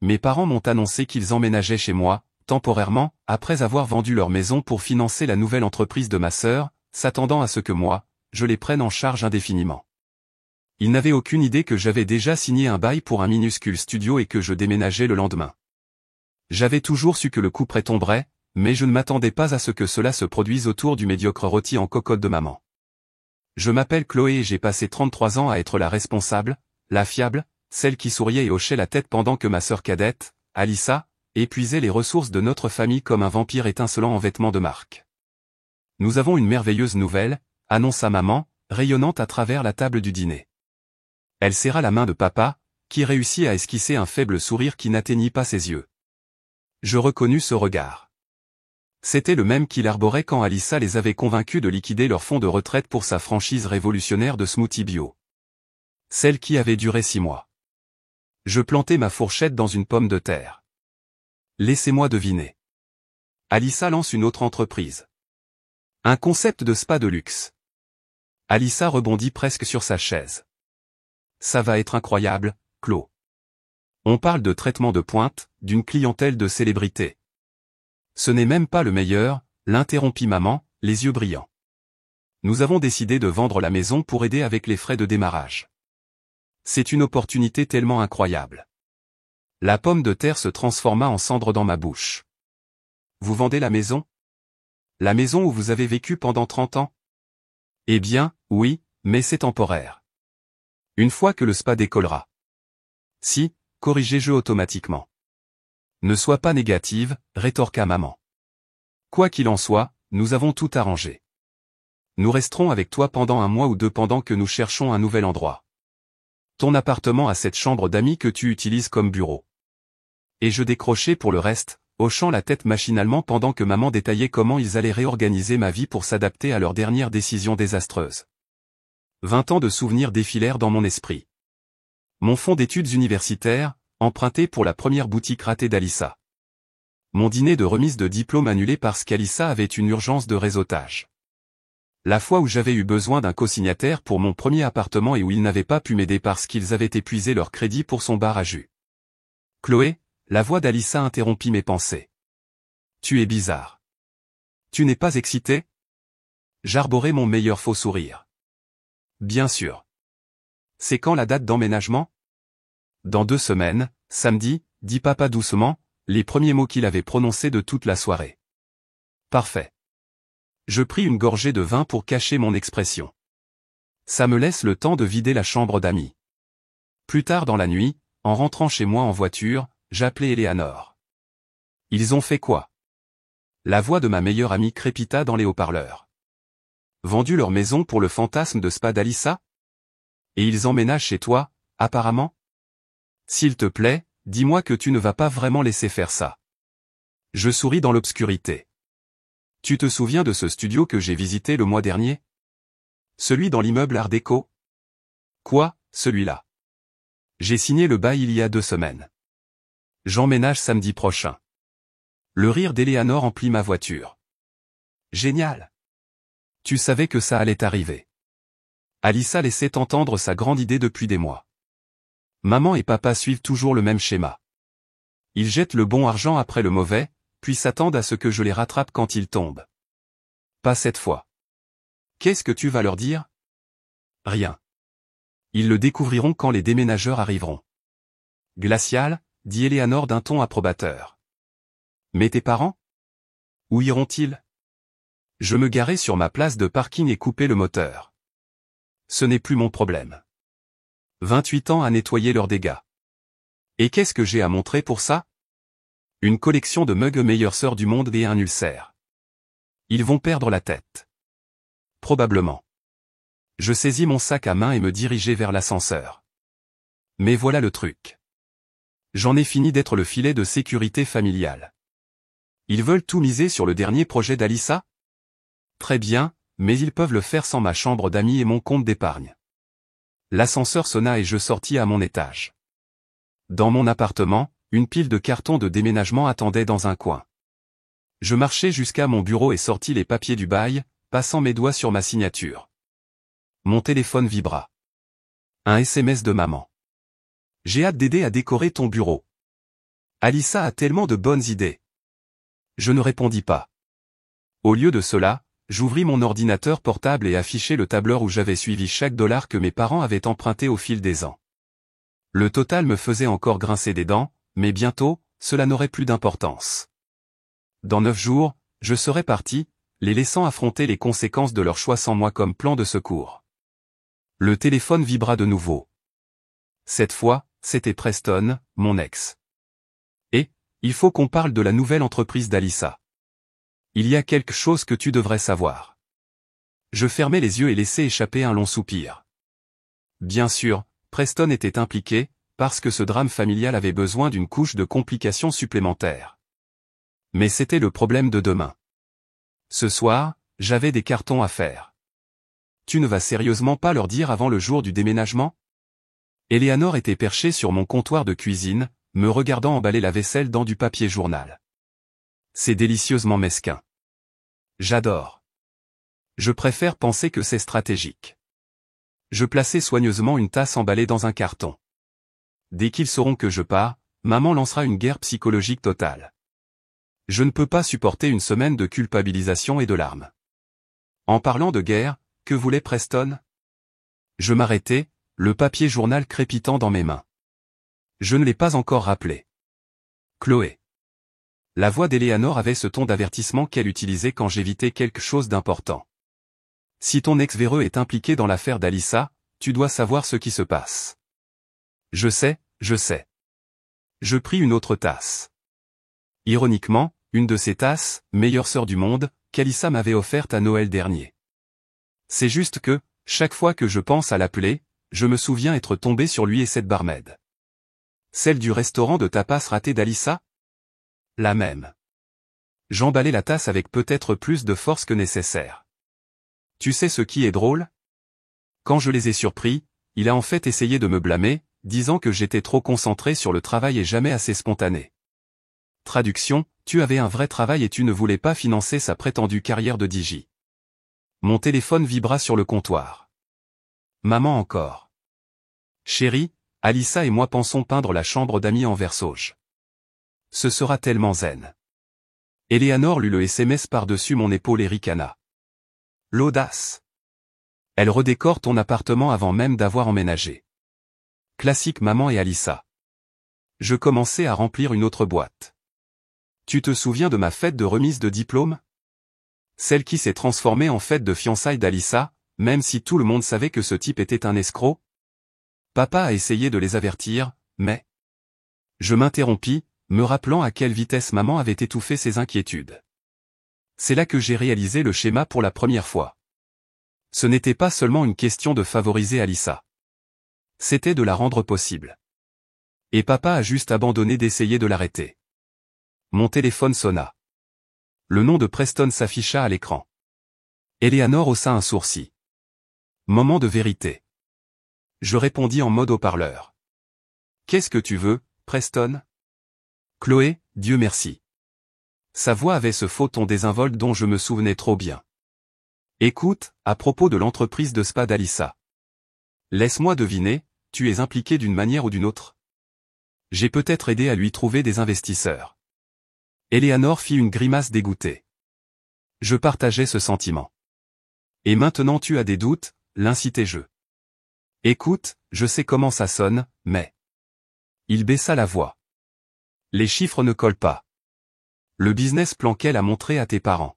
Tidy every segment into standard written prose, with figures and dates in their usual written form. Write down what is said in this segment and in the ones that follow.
Mes parents m'ont annoncé qu'ils emménageaient chez moi, temporairement, après avoir vendu leur maison pour financer la nouvelle entreprise de ma sœur, s'attendant à ce que moi, je les prenne en charge indéfiniment. Ils n'avaient aucune idée que j'avais déjà signé un bail pour un minuscule studio et que je déménageais le lendemain. J'avais toujours su que le coup près tomberait, mais je ne m'attendais pas à ce que cela se produise autour du médiocre rôti en cocotte de maman. Je m'appelle Chloé et j'ai passé 33 ans à être la responsable, la fiable, celle qui souriait et hochait la tête pendant que ma sœur cadette, Alyssa, épuisait les ressources de notre famille comme un vampire étincelant en vêtements de marque. Nous avons une merveilleuse nouvelle, annonça maman, rayonnante à travers la table du dîner. Elle serra la main de papa, qui réussit à esquisser un faible sourire qui n'atteignit pas ses yeux. Je reconnus ce regard. C'était le même qu'il arborait quand Alyssa les avait convaincus de liquider leur fonds de retraite pour sa franchise révolutionnaire de smoothie bio. Celle qui avait duré 6 mois. Je plantai ma fourchette dans une pomme de terre. Laissez-moi deviner. Alyssa lance une autre entreprise. Un concept de spa de luxe. Alyssa rebondit presque sur sa chaise. Ça va être incroyable, Chlo. On parle de traitement de pointe, d'une clientèle de célébrités. Ce n'est même pas le meilleur, l'interrompit maman, les yeux brillants. Nous avons décidé de vendre la maison pour aider avec les frais de démarrage. C'est une opportunité tellement incroyable. La pomme de terre se transforma en cendre dans ma bouche. Vous vendez la maison? La maison où vous avez vécu pendant 30 ans? Eh bien, oui, mais c'est temporaire. Une fois que le spa décollera. Si, corrigez-je automatiquement. Ne sois pas négative, rétorqua maman. Quoi qu'il en soit, nous avons tout arrangé. Nous resterons avec toi pendant 1 mois ou 2 pendant que nous cherchons un nouvel endroit. Ton appartement a cette chambre d'amis que tu utilises comme bureau. Et je décrochai pour le reste, hochant la tête machinalement pendant que maman détaillait comment ils allaient réorganiser ma vie pour s'adapter à leur dernière décision désastreuse. 20 ans de souvenirs défilèrent dans mon esprit. Mon fonds d'études universitaires, emprunté pour la première boutique ratée d'Alyssa. Mon dîner de remise de diplôme annulé parce qu'Alyssa avait une urgence de réseautage. La fois où j'avais eu besoin d'un co-signataire pour mon premier appartement et où ils n'avaient pas pu m'aider parce qu'ils avaient épuisé leur crédit pour son bar à jus. Chloé, la voix d'Alyssa interrompit mes pensées. Tu es bizarre. Tu n'es pas excitée? J'arborais mon meilleur faux sourire. Bien sûr. C'est quand la date d'emménagement? Dans 2 semaines, samedi, dit papa doucement, les premiers mots qu'il avait prononcés de toute la soirée. Parfait. Je pris une gorgée de vin pour cacher mon expression. Ça me laisse le temps de vider la chambre d'amis. Plus tard dans la nuit, en rentrant chez moi en voiture, j'appelai Eleanor. Ils ont fait quoi? La voix de ma meilleure amie crépita dans les haut-parleurs. Vendu leur maison pour le fantasme de spa d'Alyssa? Et ils emménagent chez toi, apparemment? S'il te plaît, dis-moi que tu ne vas pas vraiment laisser faire ça. Je souris dans l'obscurité. Tu te souviens de ce studio que j'ai visité le mois dernier? Celui dans l'immeuble Art déco? Quoi, celui-là? J'ai signé le bail il y a 2 semaines. J'emménage samedi prochain. Le rire d'Eleanor emplit ma voiture. Génial. Tu savais que ça allait arriver. Alyssa laissait entendre sa grande idée depuis des mois. Maman et papa suivent toujours le même schéma. Ils jettent le bon argent après le mauvais, puis s'attendent à ce que je les rattrape quand ils tombent. Pas cette fois. Qu'est-ce que tu vas leur dire? Rien. Ils le découvriront quand les déménageurs arriveront. Glacial, dit Eleanor d'un ton approbateur. Mais tes parents? Où iront-ils? Je me garai sur ma place de parking et coupai le moteur. Ce n'est plus mon problème. 28 ans à nettoyer leurs dégâts. Et qu'est-ce que j'ai à montrer pour ça? Une collection de mugs meilleure sœur du monde et un ulcère. Ils vont perdre la tête. Probablement. Je saisis mon sac à main et me dirigeai vers l'ascenseur. Mais voilà le truc. J'en ai fini d'être le filet de sécurité familiale. Ils veulent tout miser sur le dernier projet d'Alyssa? Très bien, mais ils peuvent le faire sans ma chambre d'amis et mon compte d'épargne. L'ascenseur sonna et je sortis à mon étage. Dans mon appartement, une pile de cartons de déménagement attendait dans un coin. Je marchai jusqu'à mon bureau et sortis les papiers du bail, passant mes doigts sur ma signature. Mon téléphone vibra. Un SMS de maman. J'ai hâte d'aider à décorer ton bureau. Alissa a tellement de bonnes idées. Je ne répondis pas. Au lieu de cela, j'ouvris mon ordinateur portable et affichai le tableur où j'avais suivi chaque dollar que mes parents avaient emprunté au fil des ans. Le total me faisait encore grincer des dents, mais bientôt, cela n'aurait plus d'importance. Dans 9 jours, je serais parti, les laissant affronter les conséquences de leur choix sans moi comme plan de secours. Le téléphone vibra de nouveau. Cette fois, c'était Preston, mon ex. Et, il faut qu'on parle de la nouvelle entreprise d'Alissa. Il y a quelque chose que tu devrais savoir. Je fermai les yeux et laissai échapper un long soupir. Bien sûr, Preston était impliqué, parce que ce drame familial avait besoin d'une couche de complications supplémentaires. Mais c'était le problème de demain. Ce soir, j'avais des cartons à faire. Tu ne vas sérieusement pas leur dire avant le jour du déménagement? Eleanor était perchée sur mon comptoir de cuisine, me regardant emballer la vaisselle dans du papier journal. C'est délicieusement mesquin. J'adore. Je préfère penser que c'est stratégique. Je plaçai soigneusement une tasse emballée dans un carton. Dès qu'ils sauront que je pars, maman lancera une guerre psychologique totale. Je ne peux pas supporter une semaine de culpabilisation et de larmes. En parlant de guerre, que voulait Preston? Je m'arrêtai, le papier journal crépitant dans mes mains. Je ne l'ai pas encore rappelé. Chloé. La voix d'Eleanor avait ce ton d'avertissement qu'elle utilisait quand j'évitais quelque chose d'important. Si ton ex-véreux est impliqué dans l'affaire d'Alissa, tu dois savoir ce qui se passe. Je sais, je sais. Je pris une autre tasse. Ironiquement, une de ces tasses, meilleure sœur du monde, qu'Alissa m'avait offerte à Noël dernier. C'est juste que, chaque fois que je pense à l'appeler, je me souviens être tombé sur lui et cette barmaid. Celle du restaurant de tapas raté d'Alissa? La même. J'emballai la tasse avec peut-être plus de force que nécessaire. Tu sais ce qui est drôle? Quand je les ai surpris, il a en fait essayé de me blâmer, disant que j'étais trop concentré sur le travail et jamais assez spontané. Traduction, tu avais un vrai travail et tu ne voulais pas financer sa prétendue carrière de DJ. Mon téléphone vibra sur le comptoir. Maman encore. Chérie, Alissa et moi pensons peindre la chambre d'amis en vert sauge. Ce sera tellement zen. Eleanor lut le SMS par-dessus mon épaule et ricana. L'audace. Elle redécore ton appartement avant même d'avoir emménagé. Classique maman et Alissa. Je commençais à remplir une autre boîte. Tu te souviens de ma fête de remise de diplôme? Celle qui s'est transformée en fête de fiançailles d'Alissa, même si tout le monde savait que ce type était un escroc? Papa a essayé de les avertir, mais... Je m'interrompis, me rappelant à quelle vitesse maman avait étouffé ses inquiétudes. C'est là que j'ai réalisé le schéma pour la première fois. Ce n'était pas seulement une question de favoriser Alissa. C'était de la rendre possible. Et papa a juste abandonné d'essayer de l'arrêter. Mon téléphone sonna. Le nom de Preston s'afficha à l'écran. Eleanor haussa un sourcil. Moment de vérité. Je répondis en mode haut-parleur. Qu'est-ce que tu veux, Preston? Chloé, Dieu merci. Sa voix avait ce faux ton désinvolte dont je me souvenais trop bien. Écoute, à propos de l'entreprise de spa d'Alissa. Laisse-moi deviner, tu es impliqué d'une manière ou d'une autre? J'ai peut-être aidé à lui trouver des investisseurs. Eleanor fit une grimace dégoûtée. Je partageais ce sentiment. Et maintenant tu as des doutes, l'incitai-je. Écoute, je sais comment ça sonne, mais... Il baissa la voix. Les chiffres ne collent pas. Le business plan qu'elle a montré à tes parents.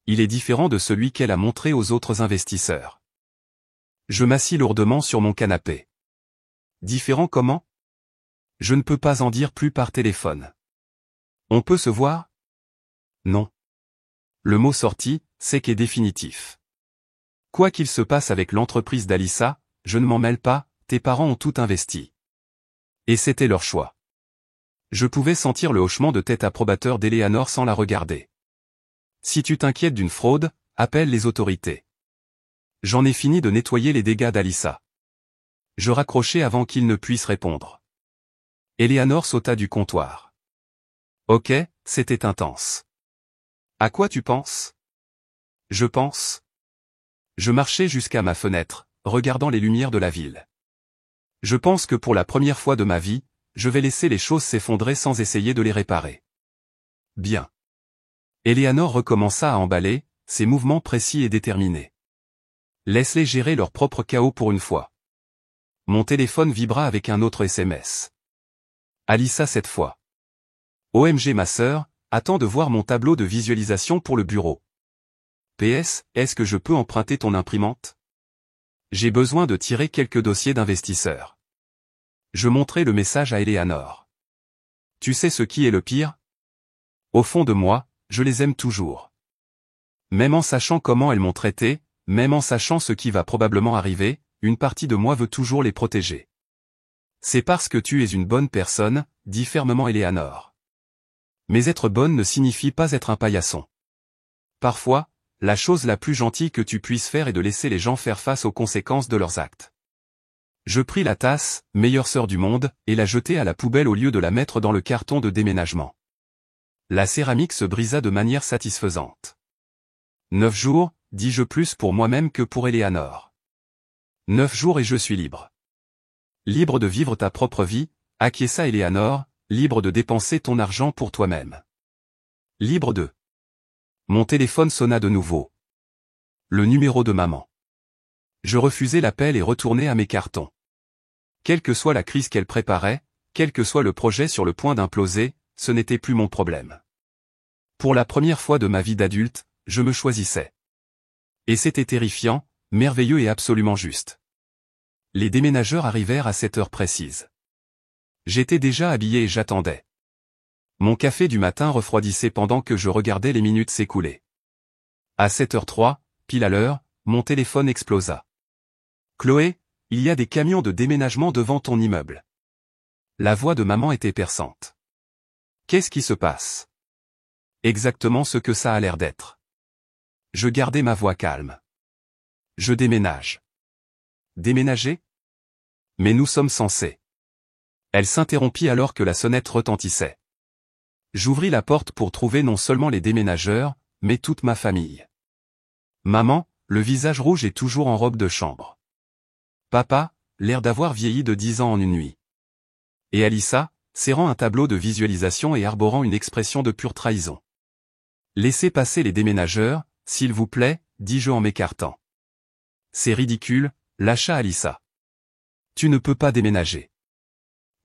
Il est différent de celui qu'elle a montré aux autres investisseurs. Je m'assis lourdement sur mon canapé. Différent comment? Je ne peux pas en dire plus par téléphone. On peut se voir? Non. Le mot sorti, sec et définitif. Quoi qu'il se passe avec l'entreprise d'Alissa, je ne m'en mêle pas, tes parents ont tout investi. Et c'était leur choix. Je pouvais sentir le hochement de tête approbateur d'Eleanor sans la regarder. Si tu t'inquiètes d'une fraude, appelle les autorités. J'en ai fini de nettoyer les dégâts d'Alissa. Je raccrochai avant qu'il ne puisse répondre. Eleanor sauta du comptoir. Ok, c'était intense. À quoi tu penses? Je pense. Je marchais jusqu'à ma fenêtre, regardant les lumières de la ville. Je pense que pour la première fois de ma vie, je vais laisser les choses s'effondrer sans essayer de les réparer. Bien. Eleanor recommença à emballer, ses mouvements précis et déterminés. Laisse-les gérer leur propre chaos pour une fois. Mon téléphone vibra avec un autre SMS. Alyssa cette fois. OMG ma sœur, attends de voir mon tableau de visualisation pour le bureau. PS, est-ce que je peux emprunter ton imprimante? J'ai besoin de tirer quelques dossiers d'investisseurs. Je montrai le message à Eleanor. Tu sais ce qui est le pire? Au fond de moi, je les aime toujours. Même en sachant comment elles m'ont traité, même en sachant ce qui va probablement arriver, une partie de moi veut toujours les protéger. C'est parce que tu es une bonne personne, dit fermement Eleanor. Mais être bonne ne signifie pas être un paillasson. Parfois, la chose la plus gentille que tu puisses faire est de laisser les gens faire face aux conséquences de leurs actes. Je pris la tasse, meilleure sœur du monde, et la jetai à la poubelle au lieu de la mettre dans le carton de déménagement. La céramique se brisa de manière satisfaisante. 9 jours, dis-je plus pour moi-même que pour Eleanor. 9 jours et je suis libre. Libre de vivre ta propre vie, acquiesça Eleanor, libre de dépenser ton argent pour toi-même. Libre de... Mon téléphone sonna de nouveau. Le numéro de maman. Je refusai l'appel et retournai à mes cartons. Quelle que soit la crise qu'elle préparait, quel que soit le projet sur le point d'imploser, ce n'était plus mon problème. Pour la première fois de ma vie d'adulte, je me choisissais. Et c'était terrifiant, merveilleux et absolument juste. Les déménageurs arrivèrent à cette heure précise. J'étais déjà habillé et j'attendais. Mon café du matin refroidissait pendant que je regardais les minutes s'écouler. À 7h03, pile à l'heure, mon téléphone explosa. Chloé, il y a des camions de déménagement devant ton immeuble. La voix de maman était perçante. Qu'est-ce qui se passe? Exactement ce que ça a l'air d'être. Je gardai ma voix calme. Je déménage. Déménager? Mais nous sommes censés. Elle s'interrompit alors que la sonnette retentissait. J'ouvris la porte pour trouver non seulement les déménageurs, mais toute ma famille. Maman, le visage rouge et toujours en robe de chambre. Papa, l'air d'avoir vieilli de 10 ans en une nuit. Et Alyssa, serrant un tableau de visualisation et arborant une expression de pure trahison. Laissez passer les déménageurs, s'il vous plaît, dis-je en m'écartant. C'est ridicule, lâcha Alyssa. Tu ne peux pas déménager.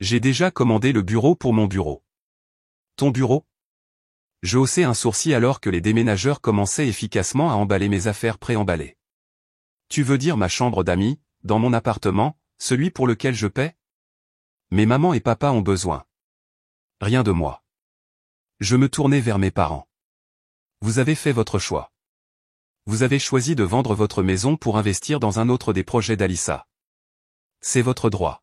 J'ai déjà commandé le bureau pour mon bureau. Ton bureau? Je haussai un sourcil alors que les déménageurs commençaient efficacement à emballer mes affaires préemballées. Tu veux dire ma chambre d'amis, dans mon appartement, celui pour lequel je paie? Mais maman et papa ont besoin. Rien de moi. Je me tournai vers mes parents. Vous avez fait votre choix. Vous avez choisi de vendre votre maison pour investir dans un autre des projets d'Alyssa. C'est votre droit.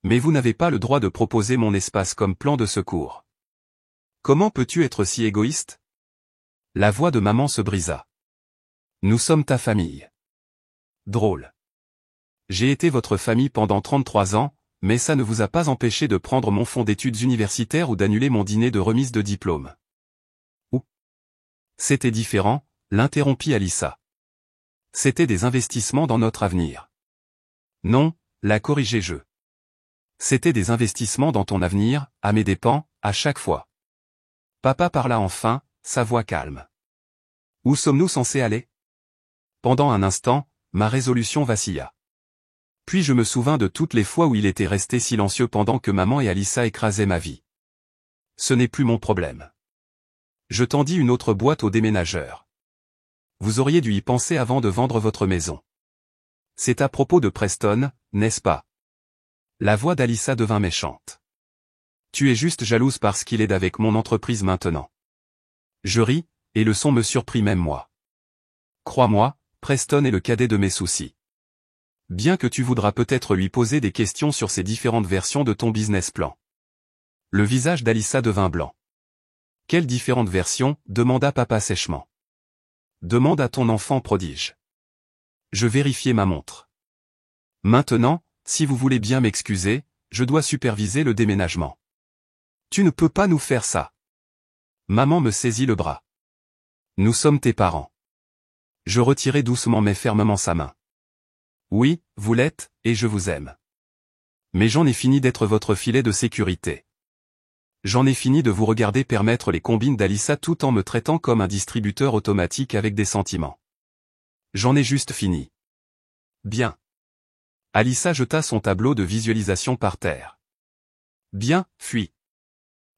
Mais vous n'avez pas le droit de proposer mon espace comme plan de secours. Comment peux-tu être si égoïste? La voix de maman se brisa. Nous sommes ta famille. Drôle. J'ai été votre famille pendant 33 ans, mais ça ne vous a pas empêché de prendre mon fonds d'études universitaires ou d'annuler mon dîner de remise de diplôme. Ou. C'était différent, l'interrompit Alyssa. C'était des investissements dans notre avenir. Non, la corrigeai-je. C'était des investissements dans ton avenir, à mes dépens, à chaque fois. Papa parla enfin, sa voix calme. Où sommes-nous censés aller? Pendant un instant, ma résolution vacilla. Puis je me souvins de toutes les fois où il était resté silencieux pendant que maman et Alyssa écrasaient ma vie. Ce n'est plus mon problème. Je tendis une autre boîte au déménageur. Vous auriez dû y penser avant de vendre votre maison. C'est à propos de Preston, n'est-ce pas? La voix d'Alyssa devint méchante. Tu es juste jalouse parce qu'il aide avec mon entreprise maintenant. Je ris, et le son me surprit même moi. Crois-moi, Preston est le cadet de mes soucis. Bien que tu voudras peut-être lui poser des questions sur ces différentes versions de ton business plan. Le visage d'Alyssa devint blanc. Quelles différentes versions? Demanda papa sèchement. Demande à ton enfant prodige. Je vérifiai ma montre. Maintenant, si vous voulez bien m'excuser, je dois superviser le déménagement. Tu ne peux pas nous faire ça. Maman me saisit le bras. Nous sommes tes parents. Je retirai doucement mais fermement sa main. Oui, vous l'êtes, et je vous aime. Mais j'en ai fini d'être votre filet de sécurité. J'en ai fini de vous regarder permettre les combines d'Alyssa tout en me traitant comme un distributeur automatique avec des sentiments. J'en ai juste fini. Bien. Alyssa jeta son tableau de visualisation par terre. Bien, fuis.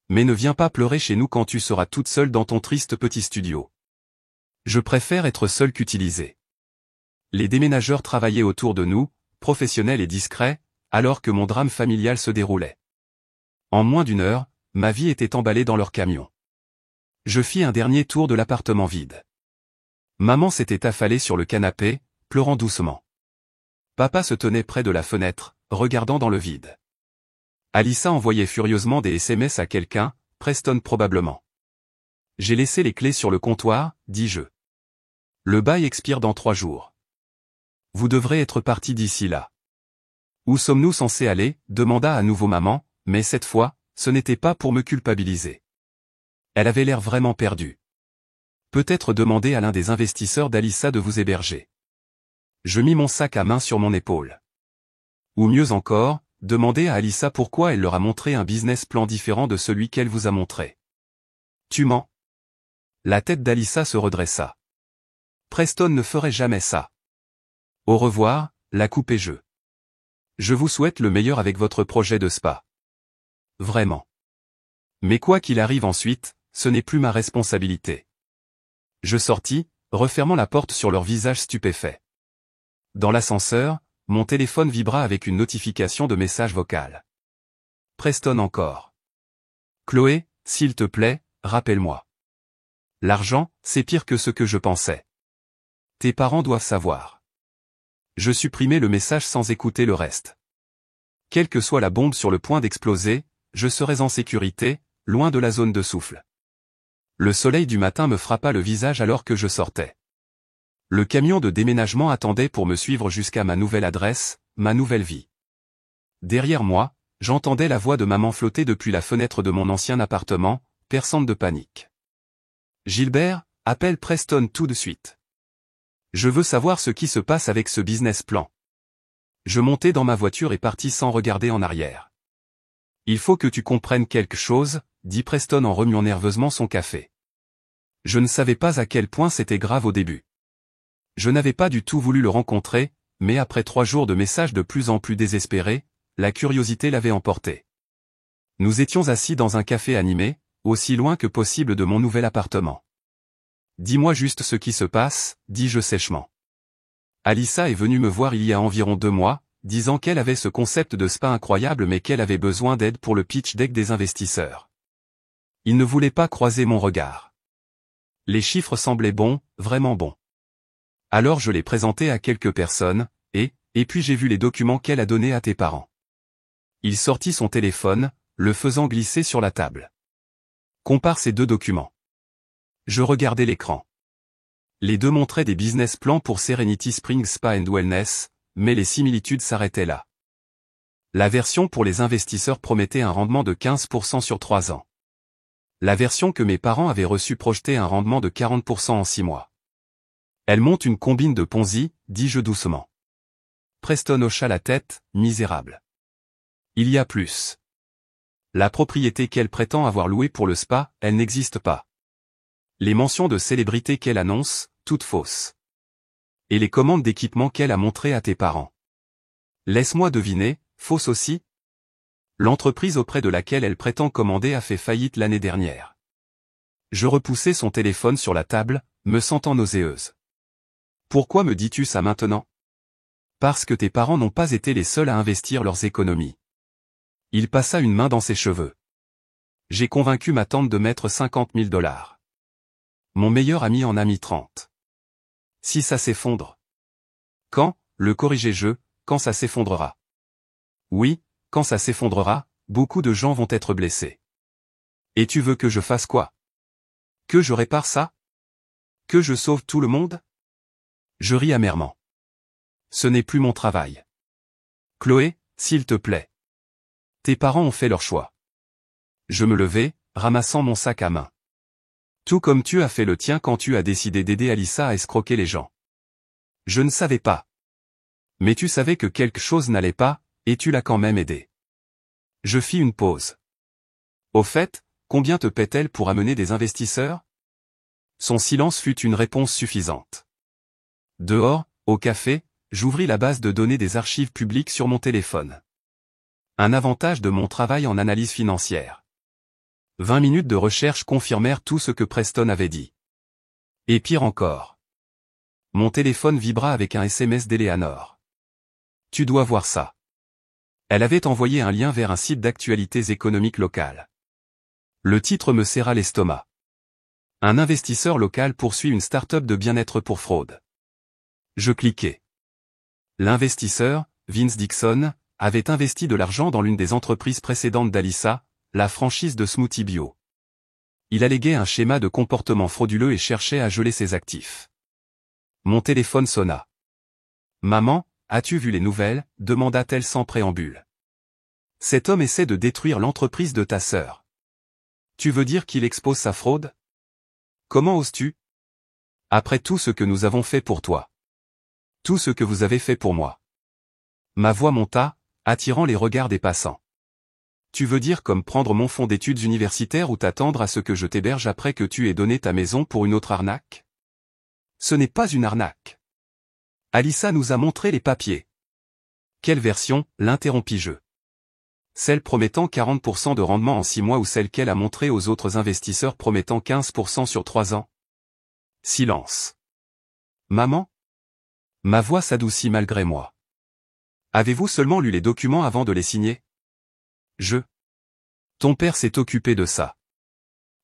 Mais ne viens pas pleurer chez nous quand tu seras toute seule dans ton triste petit studio. Je préfère être seule qu'utilisée. Les déménageurs travaillaient autour de nous, professionnels et discrets, alors que mon drame familial se déroulait. En moins d'une heure, ma vie était emballée dans leur camion. Je fis un dernier tour de l'appartement vide. Maman s'était affalée sur le canapé, pleurant doucement. Papa se tenait près de la fenêtre, regardant dans le vide. Alyssa envoyait furieusement des SMS à quelqu'un, Preston probablement. J'ai laissé les clés sur le comptoir, dis-je. Le bail expire dans 3 jours. Vous devrez être parti d'ici là. Où sommes-nous censés aller, demanda à nouveau maman, mais cette fois, ce n'était pas pour me culpabiliser. Elle avait l'air vraiment perdue. Peut-être demander à l'un des investisseurs d'Alyssa de vous héberger. Je mis mon sac à main sur mon épaule. Ou mieux encore, demandez à Alyssa pourquoi elle leur a montré un business plan différent de celui qu'elle vous a montré. Tu mens. La tête d'Alyssa se redressa. Preston ne ferait jamais ça. Au revoir, la coupe et je vous souhaite le meilleur avec votre projet de spa. Vraiment. Mais quoi qu'il arrive ensuite, ce n'est plus ma responsabilité. Je sortis, refermant la porte sur leur visage stupéfait. Dans l'ascenseur, mon téléphone vibra avec une notification de message vocal. Preston encore. Chloé, s'il te plaît, rappelle-moi. L'argent, c'est pire que ce que je pensais. Tes parents doivent savoir. Je supprimai le message sans écouter le reste. Quelle que soit la bombe sur le point d'exploser, je serais en sécurité, loin de la zone de souffle. Le soleil du matin me frappa le visage alors que je sortais. Le camion de déménagement attendait pour me suivre jusqu'à ma nouvelle adresse, ma nouvelle vie. Derrière moi, j'entendais la voix de maman flotter depuis la fenêtre de mon ancien appartement, perçante de panique. Gilbert, appelle Preston tout de suite. Je veux savoir ce qui se passe avec ce business plan. Je montai dans ma voiture et partis sans regarder en arrière. Il faut que tu comprennes quelque chose, dit Preston en remuant nerveusement son café. Je ne savais pas à quel point c'était grave au début. Je n'avais pas du tout voulu le rencontrer, mais après 3 jours de messages de plus en plus désespérés, la curiosité l'avait emporté. Nous étions assis dans un café animé, aussi loin que possible de mon nouvel appartement. Dis-moi juste ce qui se passe, dis-je sèchement. Alyssa est venue me voir il y a environ 2 mois, disant qu'elle avait ce concept de spa incroyable mais qu'elle avait besoin d'aide pour le pitch deck des investisseurs. Ils ne voulaient pas croiser mon regard. Les chiffres semblaient bons, vraiment bons. Alors je l'ai présenté à quelques personnes, et puis j'ai vu les documents qu'elle a donnés à tes parents. Il sortit son téléphone, le faisant glisser sur la table. Compare ces 2 documents. Je regardais l'écran. Les 2 montraient des business plans pour Serenity Springs Spa and Wellness, mais les similitudes s'arrêtaient là. La version pour les investisseurs promettait un rendement de 15% sur 3 ans. La version que mes parents avaient reçue projetait un rendement de 40% en 6 mois. Elle monte une combine de Ponzi, dis-je doucement. Preston hocha la tête, misérable. Il y a plus. La propriété qu'elle prétend avoir louée pour le spa, elle n'existe pas. Les mentions de célébrités qu'elle annonce, toutes fausses. Et les commandes d'équipements qu'elle a montrées à tes parents. Laisse-moi deviner, fausses aussi? L'entreprise auprès de laquelle elle prétend commander a fait faillite l'année dernière. Je repoussai son téléphone sur la table, me sentant nauséeuse. Pourquoi me dis-tu ça maintenant? Parce que tes parents n'ont pas été les seuls à investir leurs économies. Il passa une main dans ses cheveux. J'ai convaincu ma tante de mettre 50 000 $. Mon meilleur ami en a mis 30. Si ça s'effondre. Quand, le corrigeai-je, quand ça s'effondrera. Oui, quand ça s'effondrera, beaucoup de gens vont être blessés. Et tu veux que je fasse quoi? Que je répare ça? Que je sauve tout le monde? Je ris amèrement. Ce n'est plus mon travail. Chloé, s'il te plaît. Tes parents ont fait leur choix. Je me levai, ramassant mon sac à main. Tout comme tu as fait le tien quand tu as décidé d'aider Alyssa à escroquer les gens. Je ne savais pas. Mais tu savais que quelque chose n'allait pas, Et tu l'as quand même aidé. Je fis une pause. Au fait, combien te paie-t-elle pour amener des investisseurs? Son silence fut une réponse suffisante. Dehors, au café, j'ouvris la base de données des archives publiques sur mon téléphone. Un avantage de mon travail en analyse financière. 20 minutes de recherche confirmèrent tout ce que Preston avait dit. Et pire encore. Mon téléphone vibra avec un SMS d'Eleanor. Tu dois voir ça. Elle avait envoyé un lien vers un site d'actualités économiques locales. Le titre me serra l'estomac. Un investisseur local poursuit une start-up de bien-être pour fraude. Je cliquai. L'investisseur, Vince Dixon, avait investi de l'argent dans l'une des entreprises précédentes d'Alyssa, la franchise de Smoothie Bio. Il alléguait un schéma de comportement frauduleux et cherchait à geler ses actifs. Mon téléphone sonna. Maman, as-tu vu les nouvelles? Demanda-t-elle sans préambule. Cet homme essaie de détruire l'entreprise de ta sœur. Tu veux dire qu'il expose sa fraude? Comment oses-tu? Après tout ce que nous avons fait pour toi. Tout ce que vous avez fait pour moi. Ma voix monta, attirant les regards des passants. Tu veux dire comme prendre mon fonds d'études universitaires ou t'attendre à ce que je t'héberge après que tu aies donné ta maison pour une autre arnaque? Ce n'est pas une arnaque. Alyssa nous a montré les papiers. Quelle version? L'interrompis-je. Celle promettant 40% de rendement en 6 mois ou celle qu'elle a montrée aux autres investisseurs promettant 15% sur 3 ans? Silence. Maman? Ma voix s'adoucit malgré moi. Avez-vous seulement lu les documents avant de les signer? Ton père s'est occupé de ça.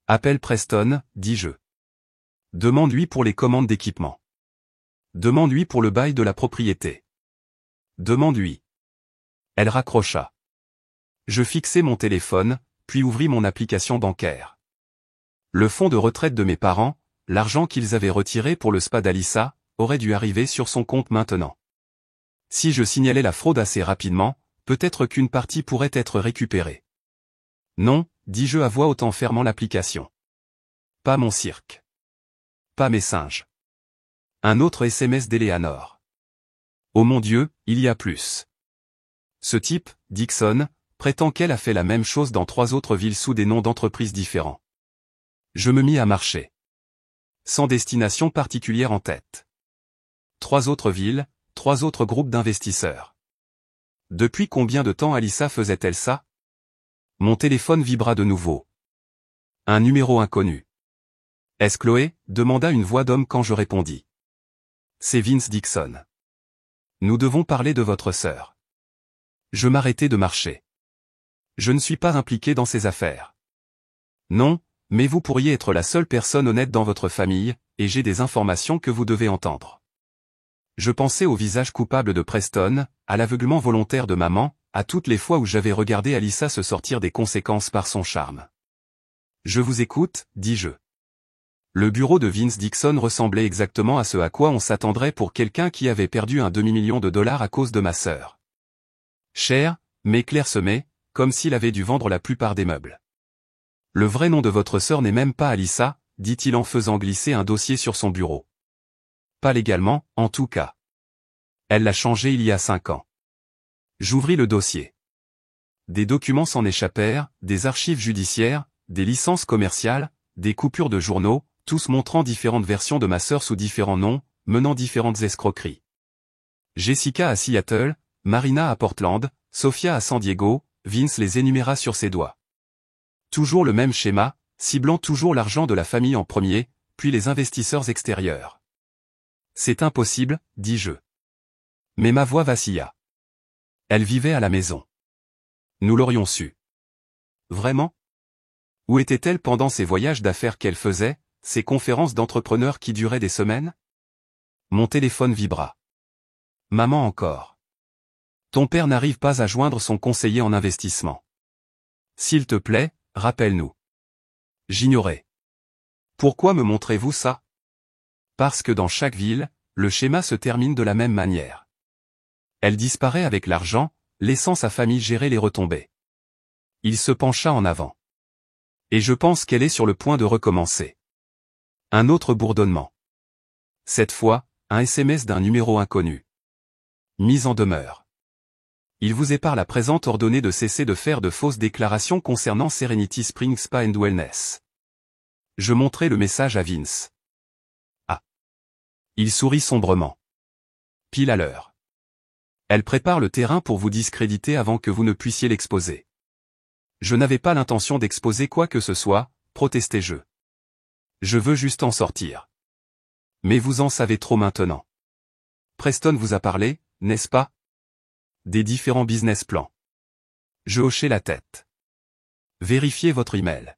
Appelle Preston, dis-je. Demande-lui pour les commandes d'équipement. Demande-lui pour le bail de la propriété. Demande-lui. Elle raccrocha. Je fixai mon téléphone, puis ouvris mon application bancaire. Le fonds de retraite de mes parents, l'argent qu'ils avaient retiré pour le spa d'Alyssa, aurait dû arriver sur son compte maintenant. Si je signalais la fraude assez rapidement, peut-être qu'une partie pourrait être récupérée. Non, dis-je à voix haute en fermant l'application. Pas mon cirque. Pas mes singes. Un autre SMS d'Eleanor. Oh mon Dieu, il y a plus. Ce type, Dixon, prétend qu'elle a fait la même chose dans 3 autres villes sous des noms d'entreprises différents. Je me mis à marcher. Sans destination particulière en tête. 3 autres villes, 3 autres groupes d'investisseurs. Depuis combien de temps Alyssa faisait-elle ça? Mon téléphone vibra de nouveau. Un numéro inconnu. Est-ce Chloé? Demanda une voix d'homme quand je répondis. C'est Vince Dixon. Nous devons parler de votre sœur. Je m'arrêtai de marcher. Je ne suis pas impliqué dans ces affaires. Non, mais vous pourriez être la seule personne honnête dans votre famille, et j'ai des informations que vous devez entendre. Je pensais au visage coupable de Preston, à l'aveuglement volontaire de maman, à toutes les fois où j'avais regardé Alyssa se sortir des conséquences par son charme. Je vous écoute, dis-je. Le bureau de Vince Dixon ressemblait exactement à ce à quoi on s'attendrait pour quelqu'un qui avait perdu un demi-million de dollars à cause de ma sœur. Cher, mais clairsemé, comme s'il avait dû vendre la plupart des meubles. Le vrai nom de votre sœur n'est même pas Alyssa, dit-il en faisant glisser un dossier sur son bureau. Pas légalement, en tout cas. Elle l'a changé il y a 5 ans. J'ouvris le dossier. Des documents s'en échappèrent, des archives judiciaires, des licences commerciales, des coupures de journaux, tous montrant différentes versions de ma sœur sous différents noms, menant différentes escroqueries. Jessica à Seattle, Marina à Portland, Sophia à San Diego, Vince les énuméra sur ses doigts. Toujours le même schéma, ciblant toujours l'argent de la famille en premier, puis les investisseurs extérieurs. C'est impossible, dis-je. Mais ma voix vacilla. Elle vivait à la maison. Nous l'aurions su. Vraiment? Où était-elle pendant ces voyages d'affaires qu'elle faisait, ces conférences d'entrepreneurs qui duraient des semaines? Mon téléphone vibra. Maman encore. Ton père n'arrive pas à joindre son conseiller en investissement. S'il te plaît, rappelle-nous. J'ignorais. Pourquoi me montrez-vous ça? Parce que dans chaque ville, le schéma se termine de la même manière. Elle disparaît avec l'argent, laissant sa famille gérer les retombées. Il se pencha en avant. Et je pense qu'elle est sur le point de recommencer. Un autre bourdonnement. Cette fois, un SMS d'un numéro inconnu. Mise en demeure. Il vous est par la présente ordonné de cesser de faire de fausses déclarations concernant Serenity Springs Spa and Wellness. Je montrai le message à Vince. Ah. Il sourit sombrement. Pile à l'heure. Elle prépare le terrain pour vous discréditer avant que vous ne puissiez l'exposer. Je n'avais pas l'intention d'exposer quoi que ce soit, protestai-je. Je veux juste en sortir. Mais vous en savez trop maintenant. Preston vous a parlé, n'est-ce pas? Des différents business plans. Je hochai la tête. Vérifiez votre email.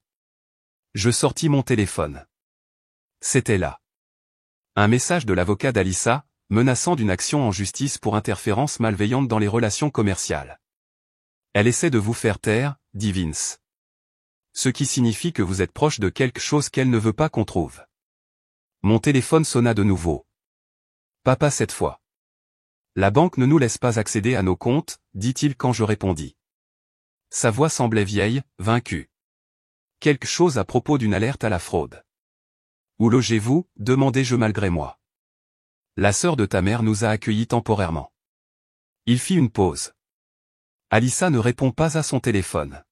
Je sortis mon téléphone. C'était là. Un message de l'avocat d'Alyssa, menaçant d'une action en justice pour interférence malveillante dans les relations commerciales. Elle essaie de vous faire taire, dit Vince. Ce qui signifie que vous êtes proche de quelque chose qu'elle ne veut pas qu'on trouve. Mon téléphone sonna de nouveau. Papa cette fois. La banque ne nous laisse pas accéder à nos comptes, dit-il quand je répondis. Sa voix semblait vieille, vaincue. Quelque chose à propos d'une alerte à la fraude. Où logez-vous, demandai-je malgré moi. La sœur de ta mère nous a accueillis temporairement. Il fit une pause. Alyssa ne répond pas à son téléphone.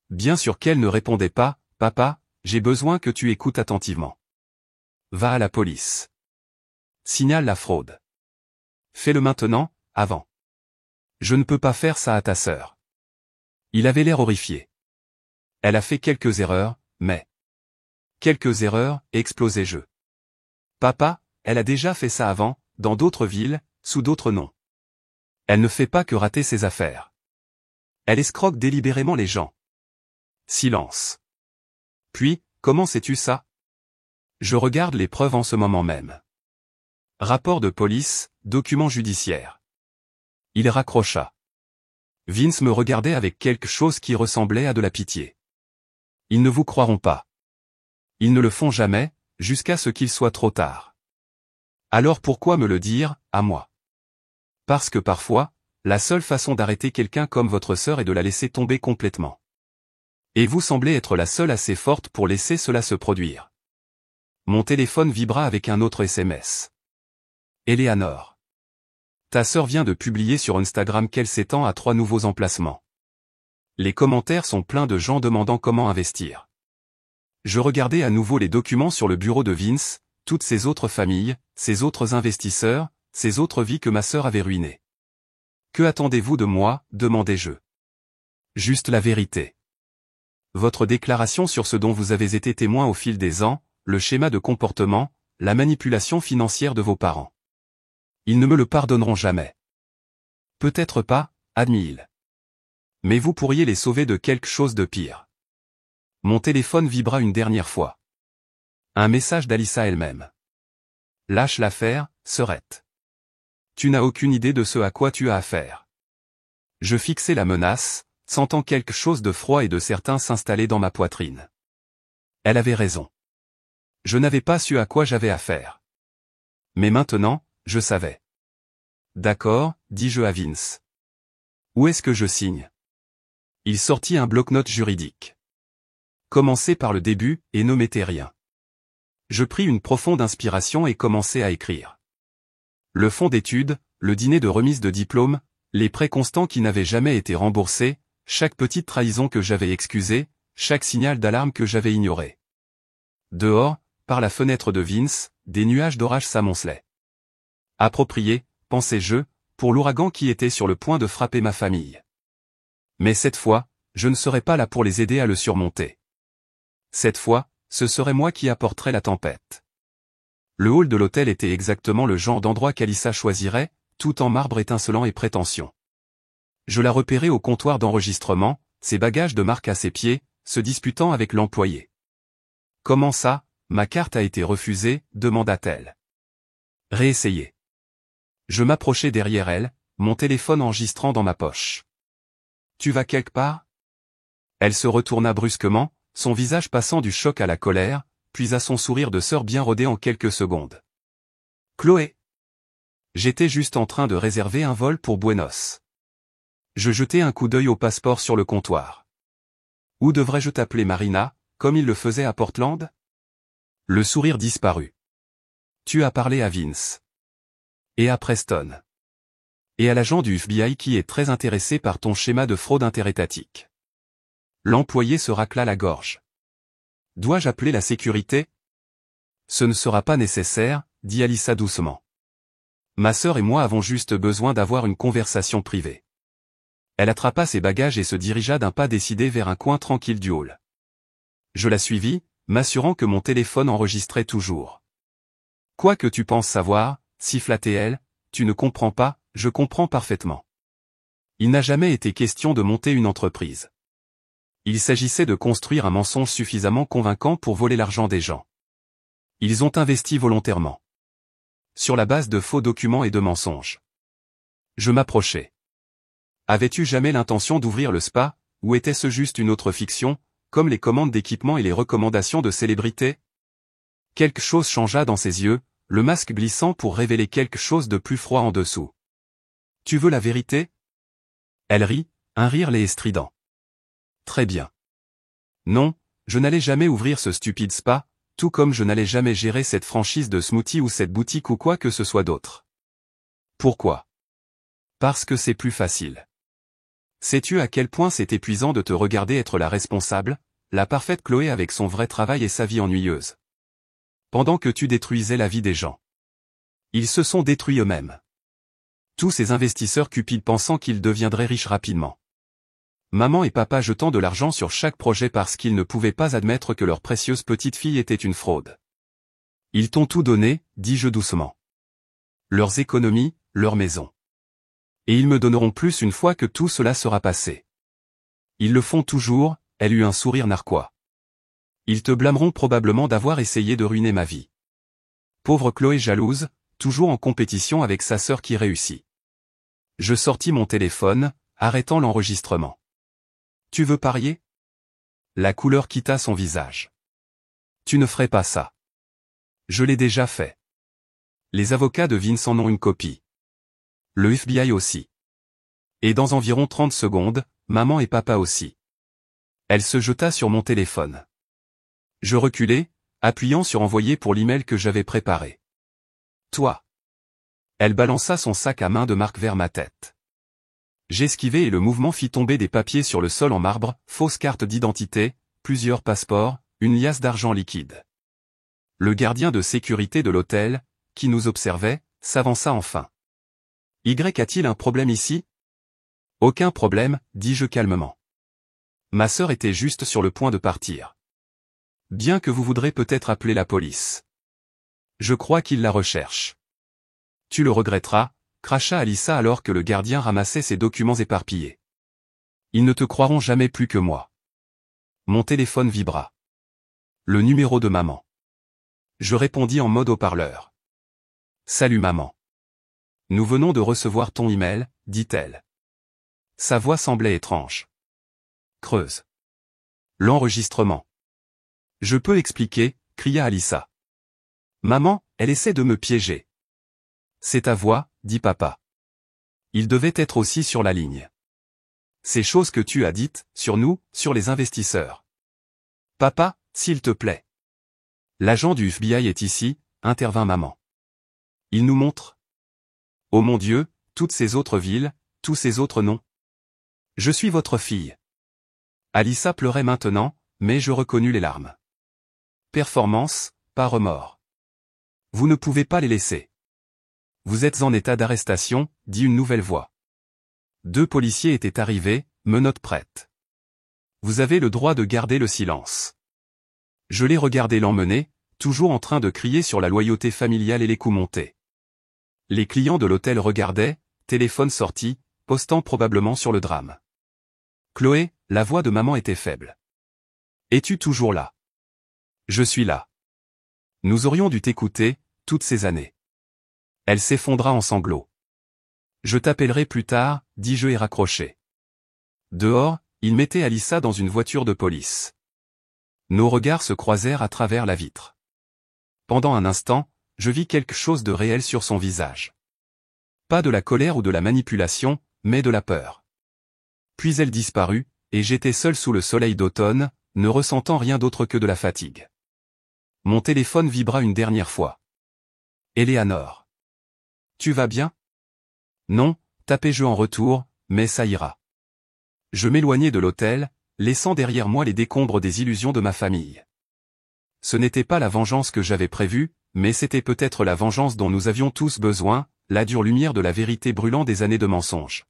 Bien sûr qu'elle ne répondait pas, papa, j'ai besoin que tu écoutes attentivement. Va à la police. Signale la fraude. Fais-le maintenant, avant. Je ne peux pas faire ça à ta sœur. Il avait l'air horrifié. Elle a fait quelques erreurs, mais... Quelques erreurs, explosai-je. Papa, elle a déjà fait ça avant, dans d'autres villes, sous d'autres noms. Elle ne fait pas que rater ses affaires. Elle escroque délibérément les gens. Silence. Puis, comment sais-tu ça? Je regarde les preuves en ce moment même. Rapport de police, document judiciaire. Il raccrocha. Vince me regardait avec quelque chose qui ressemblait à de la pitié. Ils ne vous croiront pas. Ils ne le font jamais, jusqu'à ce qu'il soit trop tard. Alors pourquoi me le dire, à moi? Parce que parfois, la seule façon d'arrêter quelqu'un comme votre sœur est de la laisser tomber complètement. Et vous semblez être la seule assez forte pour laisser cela se produire. Mon téléphone vibra avec un autre SMS. Eleanor. Ta sœur vient de publier sur Instagram qu'elle s'étend à 3 nouveaux emplacements. Les commentaires sont pleins de gens demandant comment investir. Je regardais à nouveau les documents sur le bureau de Vince, toutes ces autres familles, ces autres investisseurs, ces autres vies que ma sœur avait ruinées. Que attendez-vous de moi, demandai-je. Juste la vérité. Votre déclaration sur ce dont vous avez été témoin au fil des ans, le schéma de comportement, la manipulation financière de vos parents. Ils ne me le pardonneront jamais. Peut-être pas, admit-il. Mais vous pourriez les sauver de quelque chose de pire. Mon téléphone vibra une dernière fois. Un message d'Alyssa elle-même. Lâche l'affaire, sœurette. Tu n'as aucune idée de ce à quoi tu as affaire. Je fixai la menace, sentant quelque chose de froid et de certain s'installer dans ma poitrine. Elle avait raison. Je n'avais pas su à quoi j'avais affaire. Mais maintenant, je savais. D'accord, dis-je à Vince. Où est-ce que je signe? Il sortit un bloc-notes juridique. Commencez par le début, et ne mettez rien. Je pris une profonde inspiration et commençai à écrire. Le fonds d'études, le dîner de remise de diplôme, les prêts constants qui n'avaient jamais été remboursés, chaque petite trahison que j'avais excusée, chaque signal d'alarme que j'avais ignoré. Dehors, par la fenêtre de Vince, des nuages d'orage s'amoncelaient. Approprié, pensais-je, pour l'ouragan qui était sur le point de frapper ma famille. Mais cette fois, je ne serais pas là pour les aider à le surmonter. Cette fois, ce serait moi qui apporterais la tempête. Le hall de l'hôtel était exactement le genre d'endroit qu'Alyssa choisirait, tout en marbre étincelant et prétention. Je la repérai au comptoir d'enregistrement, ses bagages de marque à ses pieds, se disputant avec l'employé. « Comment ça, ma carte a été refusée ?» demanda-t-elle. « Réessayez. » Je m'approchai derrière elle, mon téléphone enregistrant dans ma poche. « Tu vas quelque part ?» Elle se retourna brusquement, son visage passant du choc à la colère, puis à son sourire de sœur bien rodé en quelques secondes. « Chloé !» J'étais juste en train de réserver un vol pour Buenos. Je jetai un coup d'œil au passeport sur le comptoir. « Où devrais-je t'appeler Marina, comme il le faisait à Portland ?» Le sourire disparut. « Tu as parlé à Vince. Et à Preston. Et à l'agent du FBI qui est très intéressé par ton schéma de fraude interétatique. L'employé se racla la gorge. Dois-je appeler la sécurité? Ce ne sera pas nécessaire, dit Alyssa doucement. Ma sœur et moi avons juste besoin d'avoir une conversation privée. Elle attrapa ses bagages et se dirigea d'un pas décidé vers un coin tranquille du hall. Je la suivis, m'assurant que mon téléphone enregistrait toujours. Quoi que tu penses savoir, siffla-t-elle, tu ne comprends pas, je comprends parfaitement. Il n'a jamais été question de monter une entreprise. Il s'agissait de construire un mensonge suffisamment convaincant pour voler l'argent des gens. Ils ont investi volontairement. Sur la base de faux documents et de mensonges. Je m'approchai. Avais-tu jamais l'intention d'ouvrir le spa, ou était-ce juste une autre fiction, comme les commandes d'équipement et les recommandations de célébrités? Quelque chose changea dans ses yeux, le masque glissant pour révéler quelque chose de plus froid en dessous. Tu veux la vérité? Elle rit, un rire laid et strident. Très bien. Non, je n'allais jamais ouvrir ce stupide spa, tout comme je n'allais jamais gérer cette franchise de smoothie ou cette boutique ou quoi que ce soit d'autre. Pourquoi? Parce que c'est plus facile. Sais-tu à quel point c'est épuisant de te regarder être la responsable, la parfaite Chloé avec son vrai travail et sa vie ennuyeuse? Pendant que tu détruisais la vie des gens. Ils se sont détruits eux-mêmes. Tous ces investisseurs cupides pensant qu'ils deviendraient riches rapidement. Maman et papa jetant de l'argent sur chaque projet parce qu'ils ne pouvaient pas admettre que leur précieuse petite fille était une fraude. Ils t'ont tout donné, dis-je doucement. Leurs économies, leur maison. Et ils me donneront plus une fois que tout cela sera passé. Ils le font toujours, elle eut un sourire narquois. Ils te blâmeront probablement d'avoir essayé de ruiner ma vie. Pauvre Chloé jalouse, toujours en compétition avec sa sœur qui réussit. Je sortis mon téléphone, arrêtant l'enregistrement. Tu veux parier? La couleur quitta son visage. Tu ne ferais pas ça. Je l'ai déjà fait. Les avocats de Vince en ont une copie. Le FBI aussi. Et dans environ 30 secondes, maman et papa aussi. Elle se jeta sur mon téléphone. Je reculai, appuyant sur envoyer pour l'email que j'avais préparé. Toi. Elle balança son sac à main de marque vers ma tête. J'esquivai et le mouvement fit tomber des papiers sur le sol en marbre, fausses cartes d'identité, plusieurs passeports, une liasse d'argent liquide. Le gardien de sécurité de l'hôtel, qui nous observait, s'avança enfin. Y a-t-il un problème ici? Aucun problème, dis-je calmement. Ma sœur était juste sur le point de partir. Bien que vous voudrez peut-être appeler la police. Je crois qu'il la recherche. Tu le regretteras, cracha Alyssa alors que le gardien ramassait ses documents éparpillés. Ils ne te croiront jamais plus que moi. Mon téléphone vibra. Le numéro de maman. Je répondis en mode haut-parleur. Salut maman. Nous venons de recevoir ton email, dit-elle. Sa voix semblait étrange. Creuse. L'enregistrement. Je peux expliquer, cria Alyssa. Maman, elle essaie de me piéger. C'est ta voix, dit papa. Il devait être aussi sur la ligne. Ces choses que tu as dites, sur nous, sur les investisseurs. Papa, s'il te plaît. L'agent du FBI est ici, intervint maman. Il nous montre. Oh mon Dieu, toutes ces autres villes, tous ces autres noms. Je suis votre fille. Alyssa pleurait maintenant, mais je reconnus les larmes. Performance, pas remords. Vous ne pouvez pas les laisser. Vous êtes en état d'arrestation, dit une nouvelle voix. 2 policiers étaient arrivés, menottes prêtes. Vous avez le droit de garder le silence. Je l'ai regardé l'emmener, toujours en train de crier sur la loyauté familiale et les coups montés. Les clients de l'hôtel regardaient, téléphone sorti, postant probablement sur le drame. Chloé, la voix de maman était faible. Es-tu toujours là? Je suis là. Nous aurions dû t'écouter, toutes ces années. Elle s'effondra en sanglots. Je t'appellerai plus tard, dis-je et raccroché. Dehors, il mettait Alyssa dans une voiture de police. Nos regards se croisèrent à travers la vitre. Pendant un instant, je vis quelque chose de réel sur son visage. Pas de la colère ou de la manipulation, mais de la peur. Puis elle disparut, et j'étais seul sous le soleil d'automne, ne ressentant rien d'autre que de la fatigue. Mon téléphone vibra une dernière fois. Eleanor. Tu vas bien? Non, tapez jeu en retour, mais ça ira. Je m'éloignai de l'hôtel, laissant derrière moi les décombres des illusions de ma famille. Ce n'était pas la vengeance que j'avais prévue, mais c'était peut-être la vengeance dont nous avions tous besoin, la dure lumière de la vérité brûlant des années de mensonges.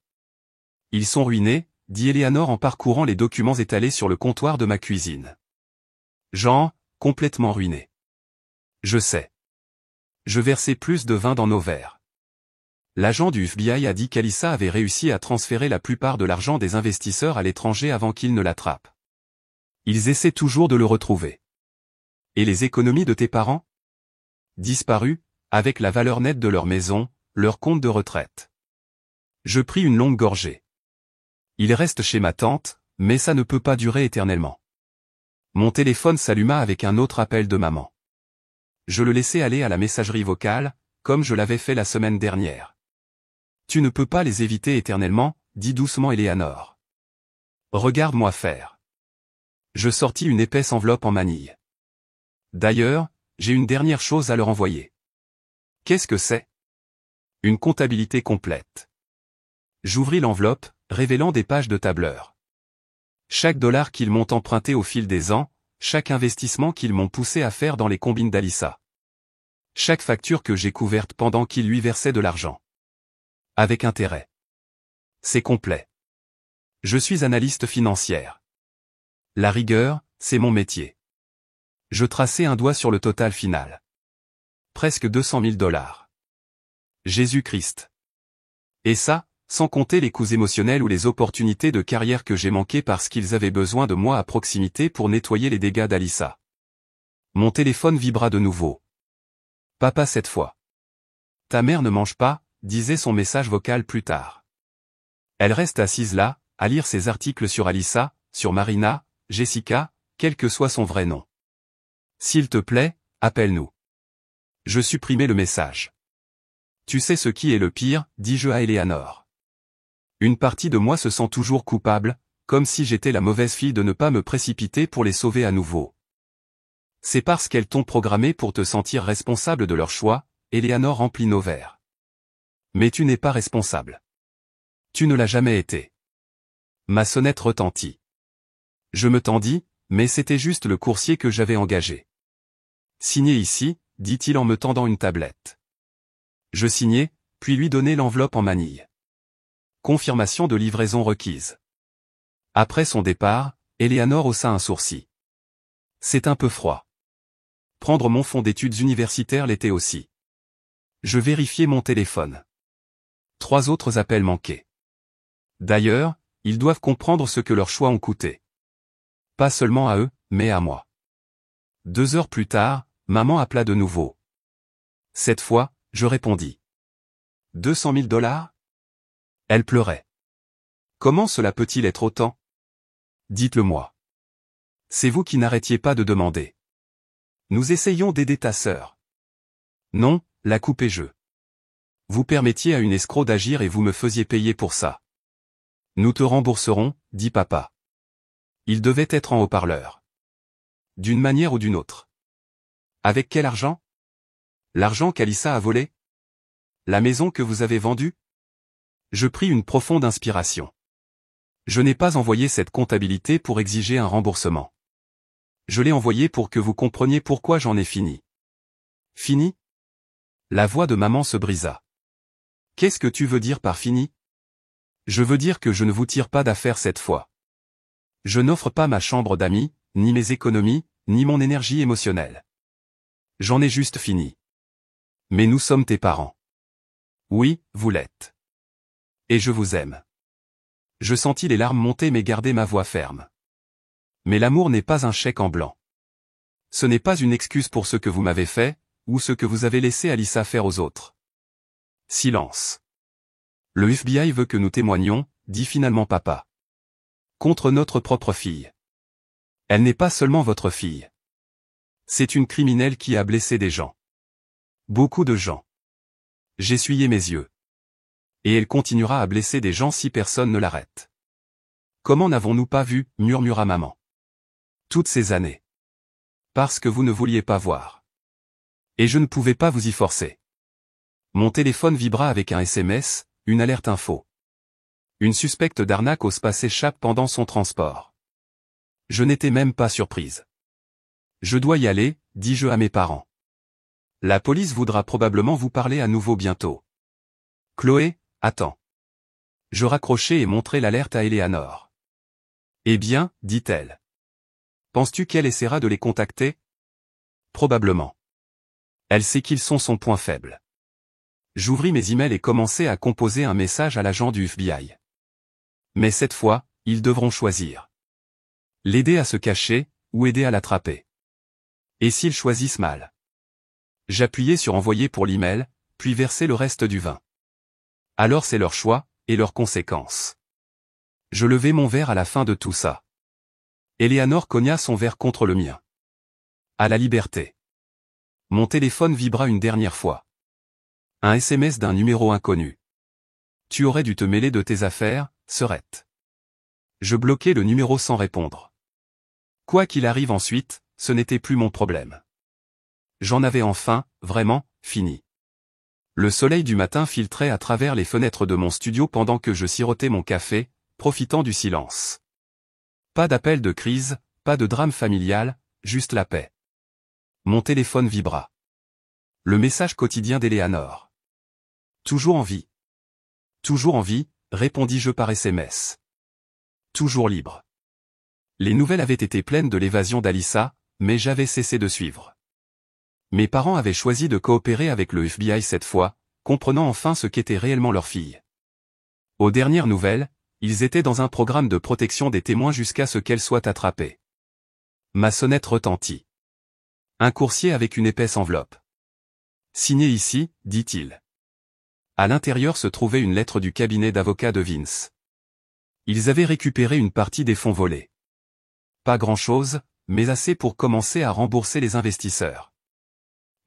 Ils sont ruinés, dit Eleanor en parcourant les documents étalés sur le comptoir de ma cuisine. Jean, complètement ruiné. Je sais. Je versais plus de vin dans nos verres. L'agent du FBI a dit qu'Alyssa avait réussi à transférer la plupart de l'argent des investisseurs à l'étranger avant qu'ils ne l'attrapent. Ils essaient toujours de le retrouver. Et les économies de tes parents? Disparues, avec la valeur nette de leur maison, leur compte de retraite. Je pris une longue gorgée. Il reste chez ma tante, mais ça ne peut pas durer éternellement. Mon téléphone s'alluma avec un autre appel de maman. Je le laissai aller à la messagerie vocale, comme je l'avais fait la semaine dernière. Tu ne peux pas les éviter éternellement, dit doucement Eleanor. Regarde-moi faire. Je sortis une épaisse enveloppe en manille. D'ailleurs, j'ai une dernière chose à leur envoyer. Qu'est-ce que c'est? Une comptabilité complète. J'ouvris l'enveloppe, révélant des pages de tableur. Chaque dollar qu'ils m'ont emprunté au fil des ans, chaque investissement qu'ils m'ont poussé à faire dans les combines d'Alyssa. Chaque facture que j'ai couverte pendant qu'ils lui versaient de l'argent. Avec intérêt. C'est complet. Je suis analyste financière. La rigueur, c'est mon métier. Je traçai un doigt sur le total final. Presque 200 000 $. Jésus-Christ. Et ça, sans compter les coûts émotionnels ou les opportunités de carrière que j'ai manquées parce qu'ils avaient besoin de moi à proximité pour nettoyer les dégâts d'Alyssa. Mon téléphone vibra de nouveau. Papa cette fois. Ta mère ne mange pas, disait son message vocal plus tard. Elle reste assise là, à lire ses articles sur Alyssa, sur Marina, Jessica, quel que soit son vrai nom. S'il te plaît, appelle-nous. Je supprimai le message. Tu sais ce qui est le pire, dis-je à Eleanor. Une partie de moi se sent toujours coupable, comme si j'étais la mauvaise fille de ne pas me précipiter pour les sauver à nouveau. C'est parce qu'elles t'ont programmé pour te sentir responsable de leur choix, Eleanor remplit nos verres. Mais tu n'es pas responsable. Tu ne l'as jamais été. Ma sonnette retentit. Je me tendis, mais c'était juste le coursier que j'avais engagé. Signez ici, dit-il en me tendant une tablette. Je signai, puis lui donnai l'enveloppe en manille. Confirmation de livraison requise. Après son départ, Eleanor haussa un sourcil. C'est un peu froid. Prendre mon fonds d'études universitaires l'était aussi. Je vérifiai mon téléphone. 3 autres appels manqués. D'ailleurs, ils doivent comprendre ce que leurs choix ont coûté. Pas seulement à eux, mais à moi. 2 heures plus tard, maman appela de nouveau. Cette fois, je répondis. 200 000 $? Elle pleurait. Comment cela peut-il être autant? Dites-le-moi. C'est vous qui n'arrêtiez pas de demander. Nous essayons d'aider ta sœur. Non, la coupe et je. Vous permettiez à une escroc d'agir et vous me faisiez payer pour ça. Nous te rembourserons, dit papa. Il devait être en haut-parleur. D'une manière ou d'une autre. Avec quel argent? L'argent qu'Alyssa a volé? La maison que vous avez vendue? Je pris une profonde inspiration. Je n'ai pas envoyé cette comptabilité pour exiger un remboursement. Je l'ai envoyée pour que vous compreniez pourquoi j'en ai fini. Fini? La voix de maman se brisa. Qu'est-ce que tu veux dire par fini? Je veux dire que je ne vous tire pas d'affaire cette fois. Je n'offre pas ma chambre d'amis, ni mes économies, ni mon énergie émotionnelle. J'en ai juste fini. Mais nous sommes tes parents. Oui, vous l'êtes. Et je vous aime. Je sentis les larmes monter mais gardai ma voix ferme. Mais l'amour n'est pas un chèque en blanc. Ce n'est pas une excuse pour ce que vous m'avez fait, ou ce que vous avez laissé Alyssa faire aux autres. Silence. Le FBI veut que nous témoignions, dit finalement papa. Contre notre propre fille. Elle n'est pas seulement votre fille. C'est une criminelle qui a blessé des gens. Beaucoup de gens. J'essuyai mes yeux. Et elle continuera à blesser des gens si personne ne l'arrête. Comment n'avons-nous pas vu, murmura maman. Toutes ces années. Parce que vous ne vouliez pas voir. Et je ne pouvais pas vous y forcer. Mon téléphone vibra avec un SMS, une alerte info. Une suspecte d'arnaque au spa s'échappe pendant son transport. Je n'étais même pas surprise. Je dois y aller, dis-je à mes parents. La police voudra probablement vous parler à nouveau bientôt. Chloé, attends. Je raccrochai et montrai l'alerte à Eleanor. Eh bien, dit-elle. Penses-tu qu'elle essaiera de les contacter? Probablement. Elle sait qu'ils sont son point faible. J'ouvris mes emails et commençai à composer un message à l'agent du FBI. Mais cette fois, ils devront choisir. L'aider à se cacher, ou aider à l'attraper. Et s'ils choisissent mal? J'appuyai sur envoyer pour l'email, puis versai le reste du vin. Alors c'est leur choix, et leurs conséquences. Je levai mon verre à la fin de tout ça. Eleanor cogna son verre contre le mien. À la liberté. Mon téléphone vibra une dernière fois. Un SMS d'un numéro inconnu. Tu aurais dû te mêler de tes affaires, Serette. Je bloquai le numéro sans répondre. Quoi qu'il arrive ensuite, ce n'était plus mon problème. J'en avais enfin, vraiment, fini. Le soleil du matin filtrait à travers les fenêtres de mon studio pendant que je sirotais mon café, profitant du silence. Pas d'appel de crise, pas de drame familial, juste la paix. Mon téléphone vibra. Le message quotidien d'Eleanor. Toujours en vie. Toujours en vie, répondis-je par SMS. Toujours libre. Les nouvelles avaient été pleines de l'évasion d'Alyssa, mais j'avais cessé de suivre. Mes parents avaient choisi de coopérer avec le FBI cette fois, comprenant enfin ce qu'était réellement leur fille. Aux dernières nouvelles, ils étaient dans un programme de protection des témoins jusqu'à ce qu'elle soit attrapée. Ma sonnette retentit. Un coursier avec une épaisse enveloppe. Signé ici, dit-il. À l'intérieur se trouvait une lettre du cabinet d'avocats de Vince. Ils avaient récupéré une partie des fonds volés. Pas grand-chose, mais assez pour commencer à rembourser les investisseurs.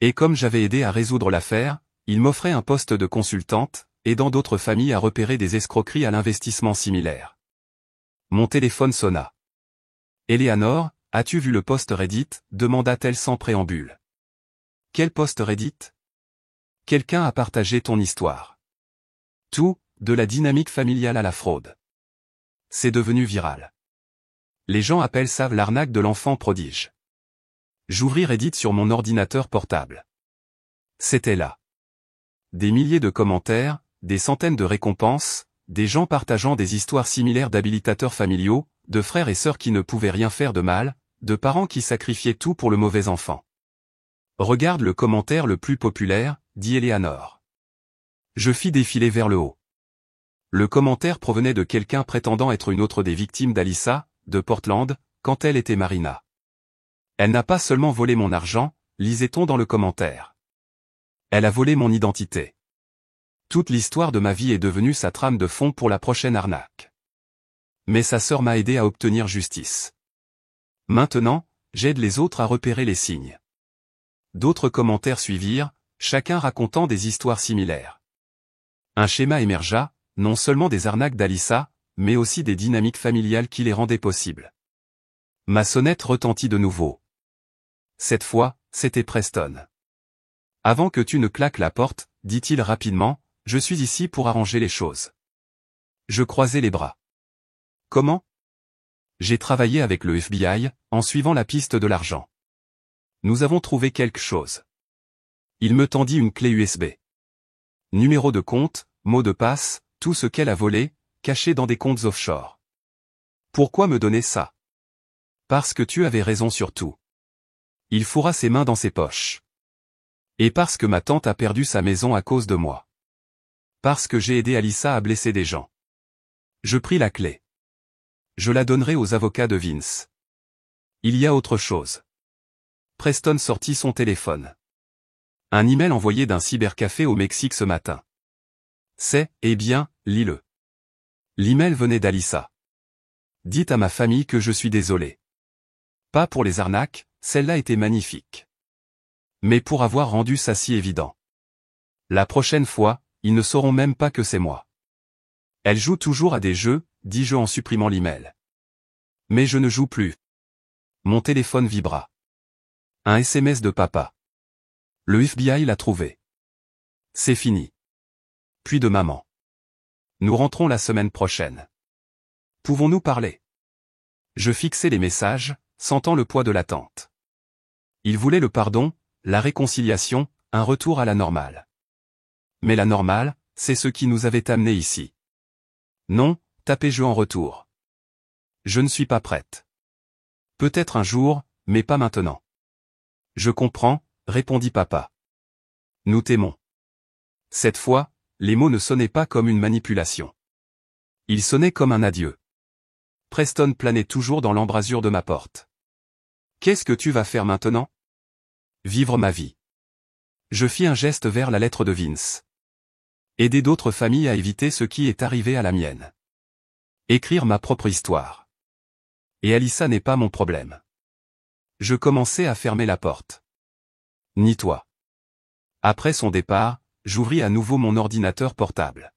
Et comme j'avais aidé à résoudre l'affaire, ils m'offraient un poste de consultante, aidant d'autres familles à repérer des escroqueries à l'investissement similaire. Mon téléphone sonna. Eleanor, as-tu vu le post Reddit? Demanda-t-elle sans préambule. Quel post Reddit? Quelqu'un a partagé ton histoire. Tout, de la dynamique familiale à la fraude. C'est devenu viral. Les gens appellent ça l'arnaque de l'enfant prodige. J'ouvris Reddit sur mon ordinateur portable. C'était là. Des milliers de commentaires, des centaines de récompenses, des gens partageant des histoires similaires d'habilitateurs familiaux, de frères et sœurs qui ne pouvaient rien faire de mal, de parents qui sacrifiaient tout pour le mauvais enfant. Regarde le commentaire le plus populaire, dit Eleanor. Je fis défiler vers le haut. Le commentaire provenait de quelqu'un prétendant être une autre des victimes d'Alyssa, de Portland, quand elle était Marina. Elle n'a pas seulement volé mon argent, lisait-on dans le commentaire. Elle a volé mon identité. Toute l'histoire de ma vie est devenue sa trame de fond pour la prochaine arnaque. Mais sa sœur m'a aidé à obtenir justice. Maintenant, j'aide les autres à repérer les signes. D'autres commentaires suivirent, chacun racontant des histoires similaires. Un schéma émergea, non seulement des arnaques d'Alyssa, mais aussi des dynamiques familiales qui les rendaient possibles. Ma sonnette retentit de nouveau. Cette fois, c'était Preston. Avant que tu ne claques la porte, dit-il rapidement, je suis ici pour arranger les choses. Je croisai les bras. Comment? J'ai travaillé avec le FBI, en suivant la piste de l'argent. Nous avons trouvé quelque chose. Il me tendit une clé USB. Numéro de compte, mot de passe, tout ce qu'elle a volé, caché dans des comptes offshore. Pourquoi me donner ça? Parce que tu avais raison sur tout. Il fourra ses mains dans ses poches. Et parce que ma tante a perdu sa maison à cause de moi. Parce que j'ai aidé Alyssa à blesser des gens. Je pris la clé. Je la donnerai aux avocats de Vince. Il y a autre chose. Preston sortit son téléphone. Un email envoyé d'un cybercafé au Mexique ce matin. Eh bien, lis-le. L'email venait d'Alyssa. Dites à ma famille que je suis désolé. Pas pour les arnaques, celle-là était magnifique. Mais pour avoir rendu ça si évident. La prochaine fois, ils ne sauront même pas que c'est moi. Elle joue toujours à des jeux, dis-je en supprimant l'email. Mais je ne joue plus. Mon téléphone vibra. Un SMS de papa. Le FBI l'a trouvé. C'est fini. Puis de maman. Nous rentrons la semaine prochaine. Pouvons-nous parler? Je fixai les messages, sentant le poids de l'attente. Il voulait le pardon, la réconciliation, un retour à la normale. Mais la normale, c'est ce qui nous avait amenés ici. Non, tapez-je en retour. Je ne suis pas prête. Peut-être un jour, mais pas maintenant. Je comprends, répondit papa. Nous t'aimons. Cette fois, les mots ne sonnaient pas comme une manipulation. Ils sonnaient comme un adieu. Preston planait toujours dans l'embrasure de ma porte. Qu'est-ce que tu vas faire maintenant? Vivre ma vie. Je fis un geste vers la lettre de Vince. Aider d'autres familles à éviter ce qui est arrivé à la mienne. Écrire ma propre histoire. Et Alyssa n'est pas mon problème. Je commençai à fermer la porte. Ni toi. Après son départ, j'ouvris à nouveau mon ordinateur portable.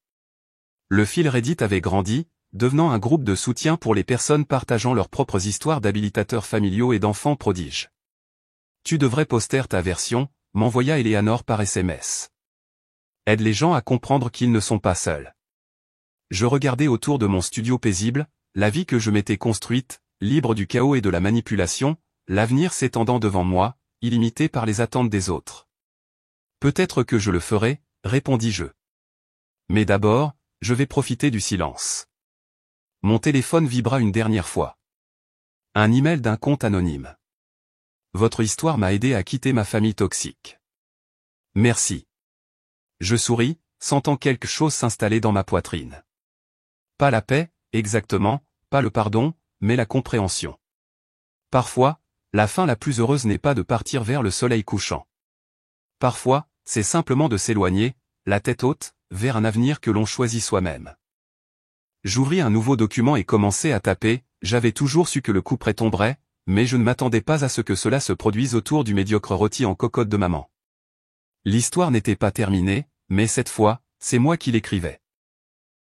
Le fil Reddit avait grandi, devenant un groupe de soutien pour les personnes partageant leurs propres histoires d'habilitateurs familiaux et d'enfants prodiges. Tu devrais poster ta version, m'envoya Eleanor par SMS. Aide les gens à comprendre qu'ils ne sont pas seuls. Je regardais autour de mon studio paisible, la vie que je m'étais construite, libre du chaos et de la manipulation, l'avenir s'étendant devant moi, illimité par les attentes des autres. Peut-être que je le ferai, répondis-je. Mais d'abord, je vais profiter du silence. Mon téléphone vibra une dernière fois. Un email d'un compte anonyme. Votre histoire m'a aidé à quitter ma famille toxique. Merci. Je souris, sentant quelque chose s'installer dans ma poitrine. Pas la paix, exactement, pas le pardon, mais la compréhension. Parfois, la fin la plus heureuse n'est pas de partir vers le soleil couchant. Parfois, c'est simplement de s'éloigner, la tête haute, vers un avenir que l'on choisit soi-même. J'ouvris un nouveau document et commençai à taper, j'avais toujours su que le coup près tomberait, mais je ne m'attendais pas à ce que cela se produise autour du médiocre rôti en cocotte de maman. L'histoire n'était pas terminée, mais cette fois, c'est moi qui l'écrivais.